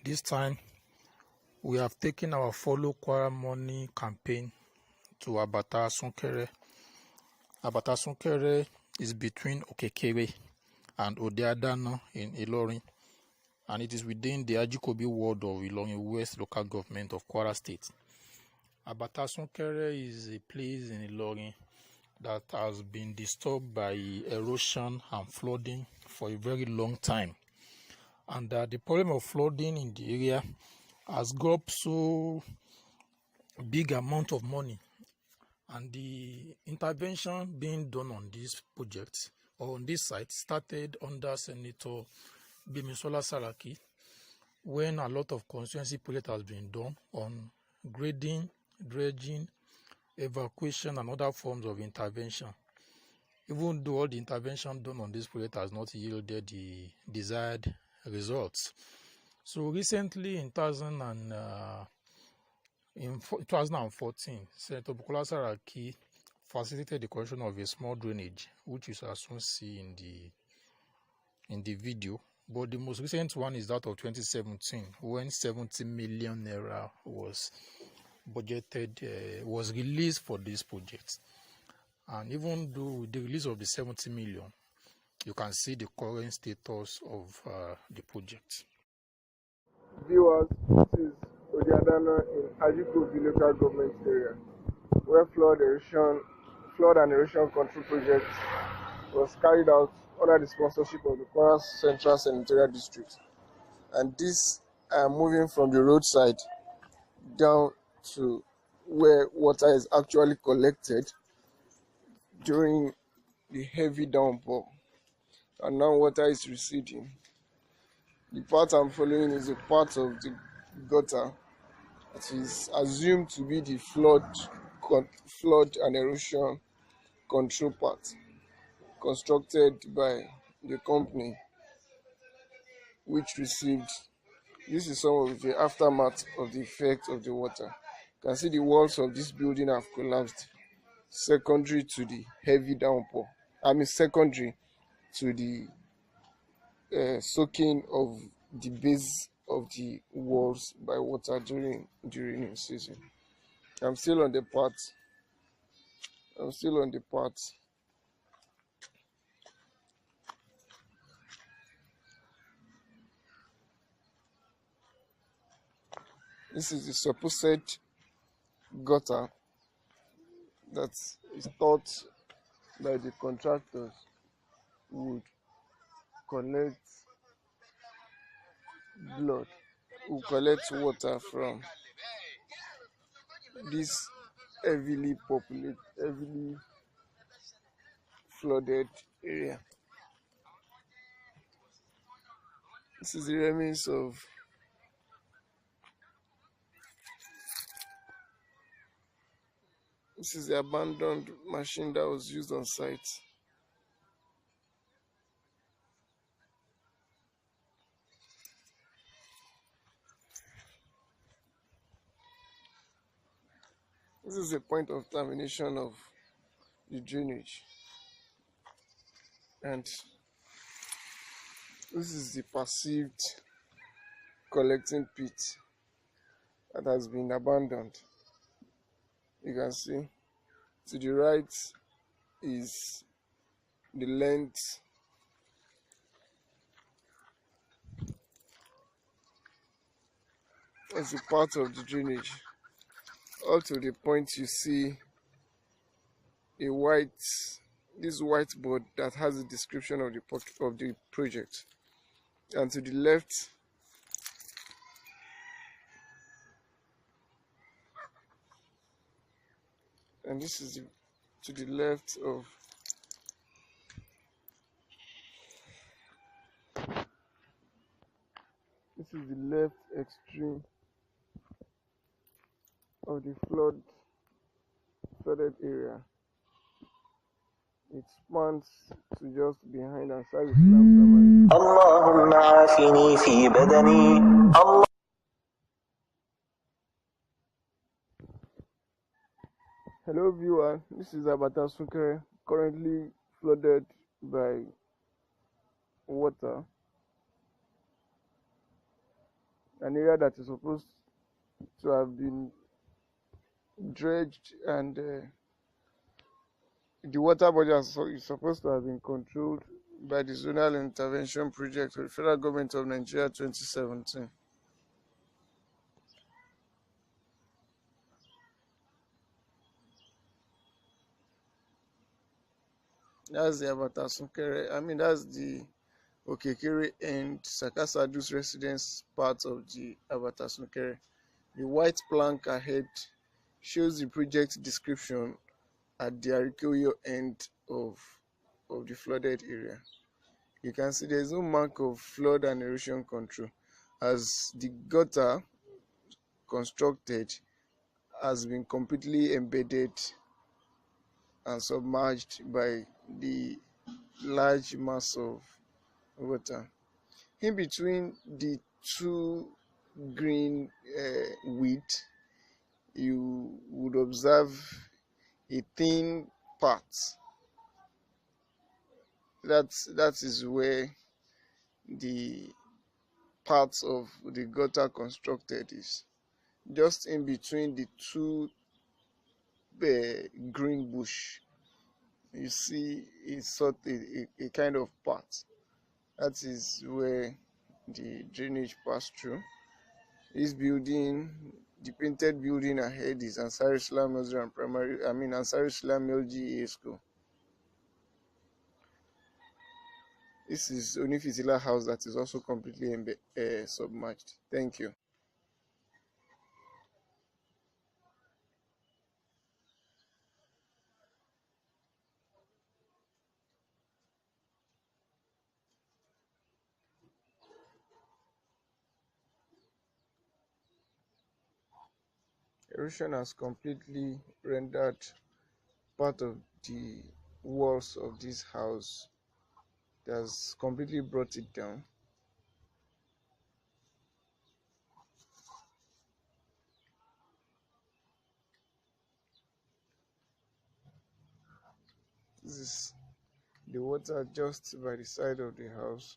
This time, we have taken our Follow Kwara Money campaign to Abata, Sunkere. Abata Sunkere is between Okekere and Odeadana in Ilorin, and it is within the Ajikobi ward of Ilorin West local government of Kwara State. Abata Sunkere is a place in Ilorin that has been disturbed by erosion and flooding for a very long time. And the problem of flooding in the area has got up so big amount of money, and the intervention being done on this project or on this site started under Senator Bimisola Saraki, when a lot of constituency project has been done on grading, dredging, evacuation and other forms of intervention, even though all the intervention done on this project has not yielded the desired results. So recently in 2014, Senator Bukola Saraki facilitated the construction of a small drainage, which you shall soon see in the video. But the most recent one is that of 2017, when 70 million naira was budgeted, was released for this project. And even though with the release of the 70 million, you can see the current status of the project. Viewers, this is Odeadana in Ajikobi local government area, where flood and erosion control project was carried out under the sponsorship of the Kwara Central Senatorial District. And this moving from the roadside down to where water is actually collected during the heavy downpour, and now water is receding. The part I'm following is a part of the gutter that is assumed to be the flood and erosion control part, constructed by the company which received. This is some of the aftermath of the effect of the water. You can see the walls of this building have collapsed, secondary to the heavy downpour. Secondary to the soaking of the base of the walls by water during the season. I'm still on the part. This is the supposed gutter that is thought by the contractors would collect water from this heavily flooded area. This is the remains of this is the abandoned machine that was used on site. This is the point of termination of the drainage, and this is the perceived collecting pit that has been abandoned. You can see to the right is the length as a part of the drainage, up to the point you see this whiteboard that has a description of the project, and to the left and this is to the left of this is the left extreme of the flooded area. It spans to just behind and side Islam Primary. Hello viewer, this is Abata Sunkere, currently flooded by water. an area that is supposed to have been dredged, and the water body is supposed to have been controlled by the Zonal Intervention Project of the Federal Government of Nigeria 2017. That's the Abata Sunkere. I mean, that's the Okekere and Sakasadu's residence part of the Abata Sunkere. The white plank ahead shows the project description at the Arikoyo end of the flooded area. You can see there's no mark of flood and erosion control, as the gutter constructed has been completely embedded and submerged by the large mass of water. In between the two green weed, you would observe a thin part. That is where the parts of the gutter constructed is. Just in between the two green bush, you see a sort a kind of path. That is where the drainage passed through. This building, the painted building ahead, is Ansar Islam Nursery and Primary. Ansar Islam LGA School. This is Onifitila House that is also completely submerged. Thank you. Erosion has completely rendered part of the walls of this house. It has completely brought it down. This is the water just by the side of the house.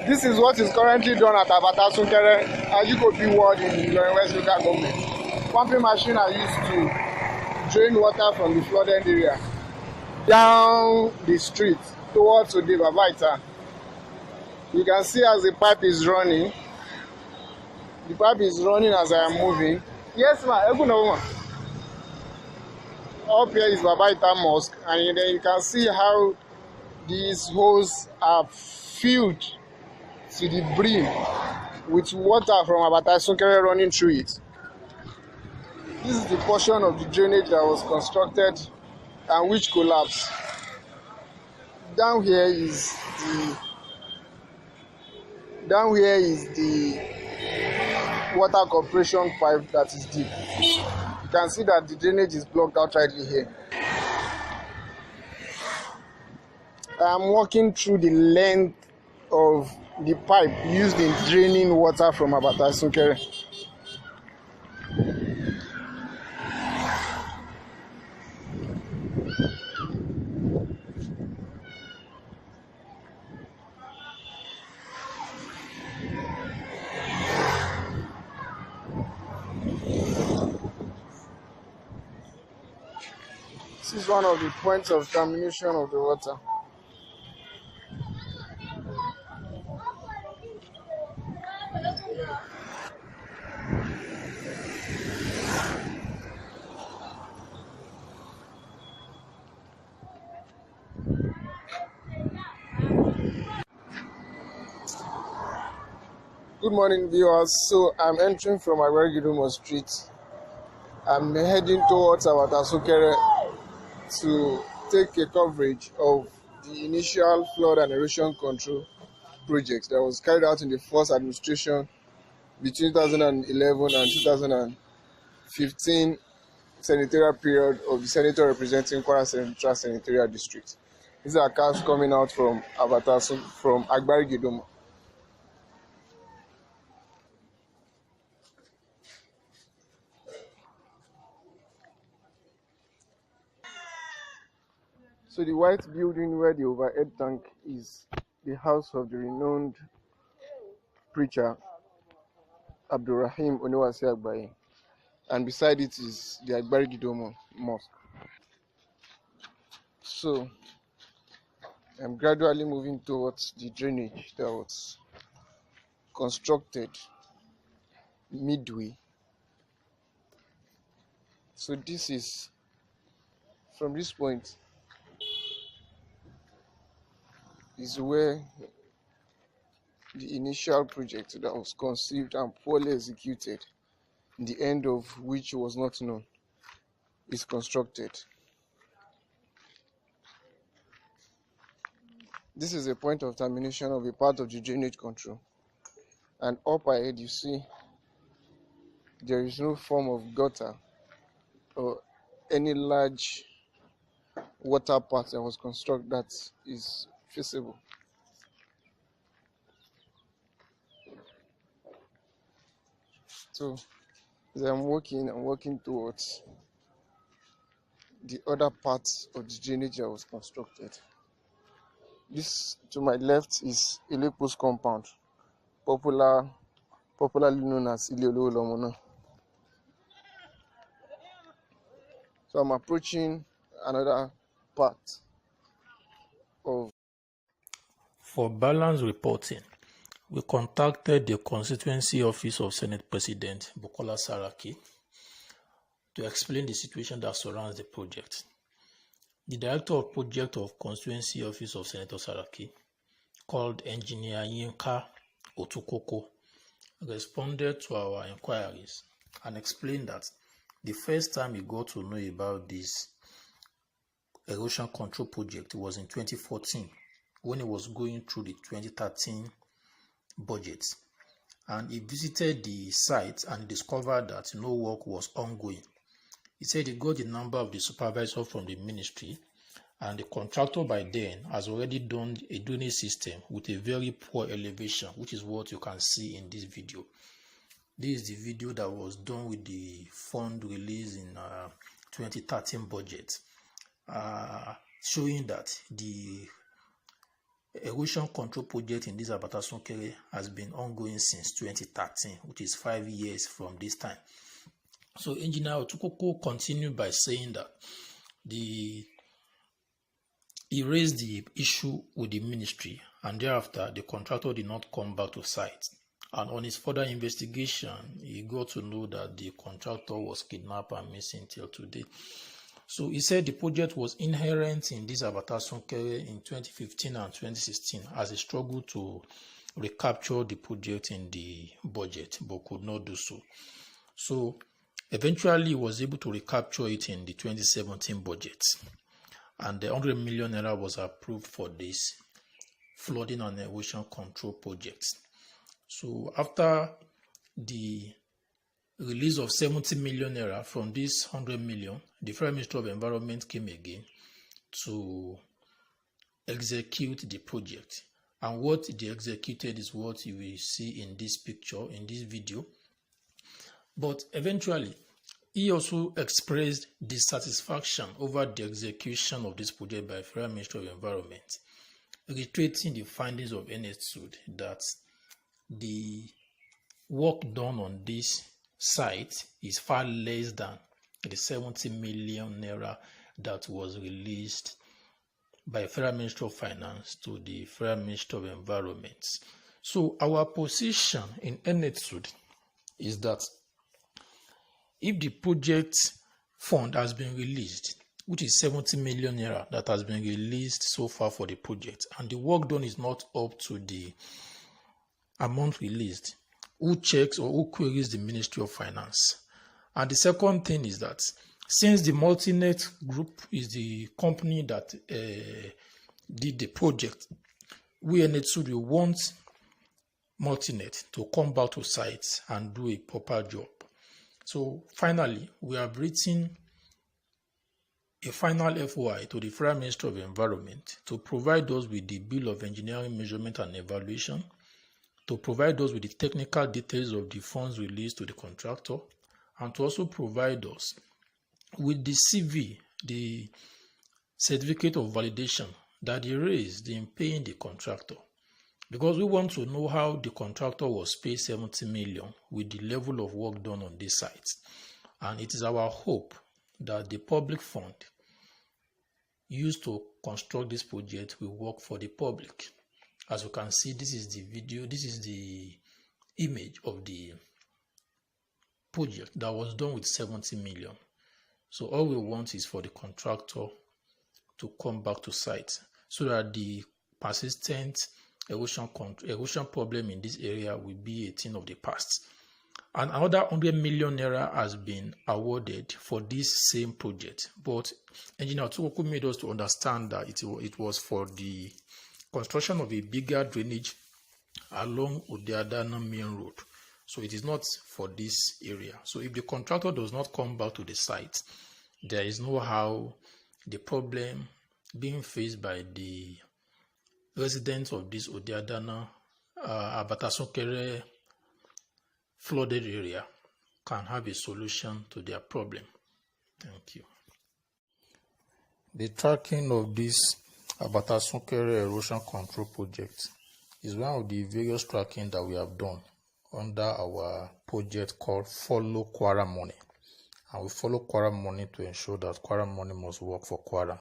This is what is currently done at Abata Sunkere Ajikobi ward in Ilorin West local government. Pumping machines are used to drain water from the flooded area down the street towards Abata. You can see as the pipe is running. The pipe is running as I am moving. Yes, ma. Up here is Abata Mosque, and then you can see how these holes are filled to the brim with water from Abata Sunkere running through it. This is the portion of the drainage that was constructed and which collapsed. Down here is the water corporation pipe that is deep. You can see that the drainage is blocked outrightly here. I am walking through the length of the pipe used in draining water from Abata Sunkere. This is one of the points of termination of the water. Good morning, viewers. So I'm entering from Agbagidomo Street. I'm heading towards Abata Sunkere to take a coverage of the initial flood and erosion control project that was carried out in the first administration between 2011 and 2015 senatorial period of the senator representing Kwara Central Senatorial District. These are cars coming out from Abata, from Agbagidomo. So the white building where the overhead tank is the house of the renowned preacher Abdurrahim Onewase Agbaye, and beside it is the Agbagidomo Mosque. So I'm gradually moving towards the drainage that was constructed midway. So this is, from this point, is where the initial project that was conceived and poorly executed, the end of which was not known, is constructed. This is a point of termination of a part of the drainage control, and up ahead you see there is no form of gutter or any large water part that was constructed that is feasible. So as I'm walking towards the other parts of the drainage that was constructed. This to my left is Ilepo's compound, popularly known as Ile Lomono. So I'm approaching another part of. For balance reporting, we contacted the constituency office of Senate President Bukola Saraki to explain the situation that surrounds the project. The director of project of constituency office of Senator Saraki, called Engineer Yinka Otukoko, responded to our inquiries and explained that the first time he got to know about this erosion control project was in 2014 when he was going through the 2013 budget, and he visited the site and discovered that no work was ongoing. He said he got the number of the supervisor from the ministry, and the contractor by then has already done a drainage system with a very poor elevation, which is what you can see in this video. This is the video that was done with the fund released in 2013 budget, showing that the erosion control project in this Abata Sunkere has been ongoing since 2013, which is 5 years from this time. So Engineer Otukoko continued by saying that he raised the issue with the ministry, and thereafter the contractor did not come back to site. And on his further investigation, he got to know that the contractor was kidnapped and missing till today. So he said the project was inherent in this Abata Sunkere in 2015 and 2016 as he struggled to recapture the project in the budget, but could not do so. So eventually he was able to recapture it in the 2017 budget, and the 100 million naira was approved for this flooding and erosion control project. So after the release of 70 million naira from this 100 million, the Federal Ministry of Environment came again to execute the project. And what they executed is what you will see in this picture, in this video. But eventually, he also expressed dissatisfaction over the execution of this project by the Federal Ministry of Environment, reiterating the findings of NSUD that the work done on this site is far less than the 70 million naira that was released by Federal Ministry of Finance to the Federal Ministry of Environment. So our position in NSUD is that if the project fund has been released, which is 70 million naira that has been released so far for the project, and the work done is not up to the amount released, who checks or who queries the Ministry of Finance. And the second thing is that since the Multinet Group is the company that did the project, we NHSUD want Multinet to come back to site and do a proper job. So finally, we have written a final FOI to the Federal Ministry of Environment to provide us with the Bill of Engineering Measurement and Evaluation, to provide us with the technical details of the funds released to the contractor, and to also provide us with the CV, the certificate of validation that they raised in paying the contractor. Because we want to know how the contractor was paid 70 million with the level of work done on this site. And it is our hope that the public fund used to construct this project will work for the public. As you can see, this is the video, this is the image of the project that was done with 70 million. So all we want is for the contractor to come back to site so that the persistent erosion problem in this area will be a thing of the past. And another 100 million naira has been awarded for this same project. But Engineer Otuoku made us to understand that it was for the construction of a bigger drainage along Odeadana main road. So it is not for this area. So if the contractor does not come back to the site, there is no how the problem being faced by the residents of this Odeadana, Abata Sunkere flooded area can have a solution to their problem. Thank you. The tracking of this Abata Sunkere erosion control project is one of the various tracking that we have done under our project called Follow Kwara Money. And we follow Kwara Money to ensure that Kwara Money must work for Kwara.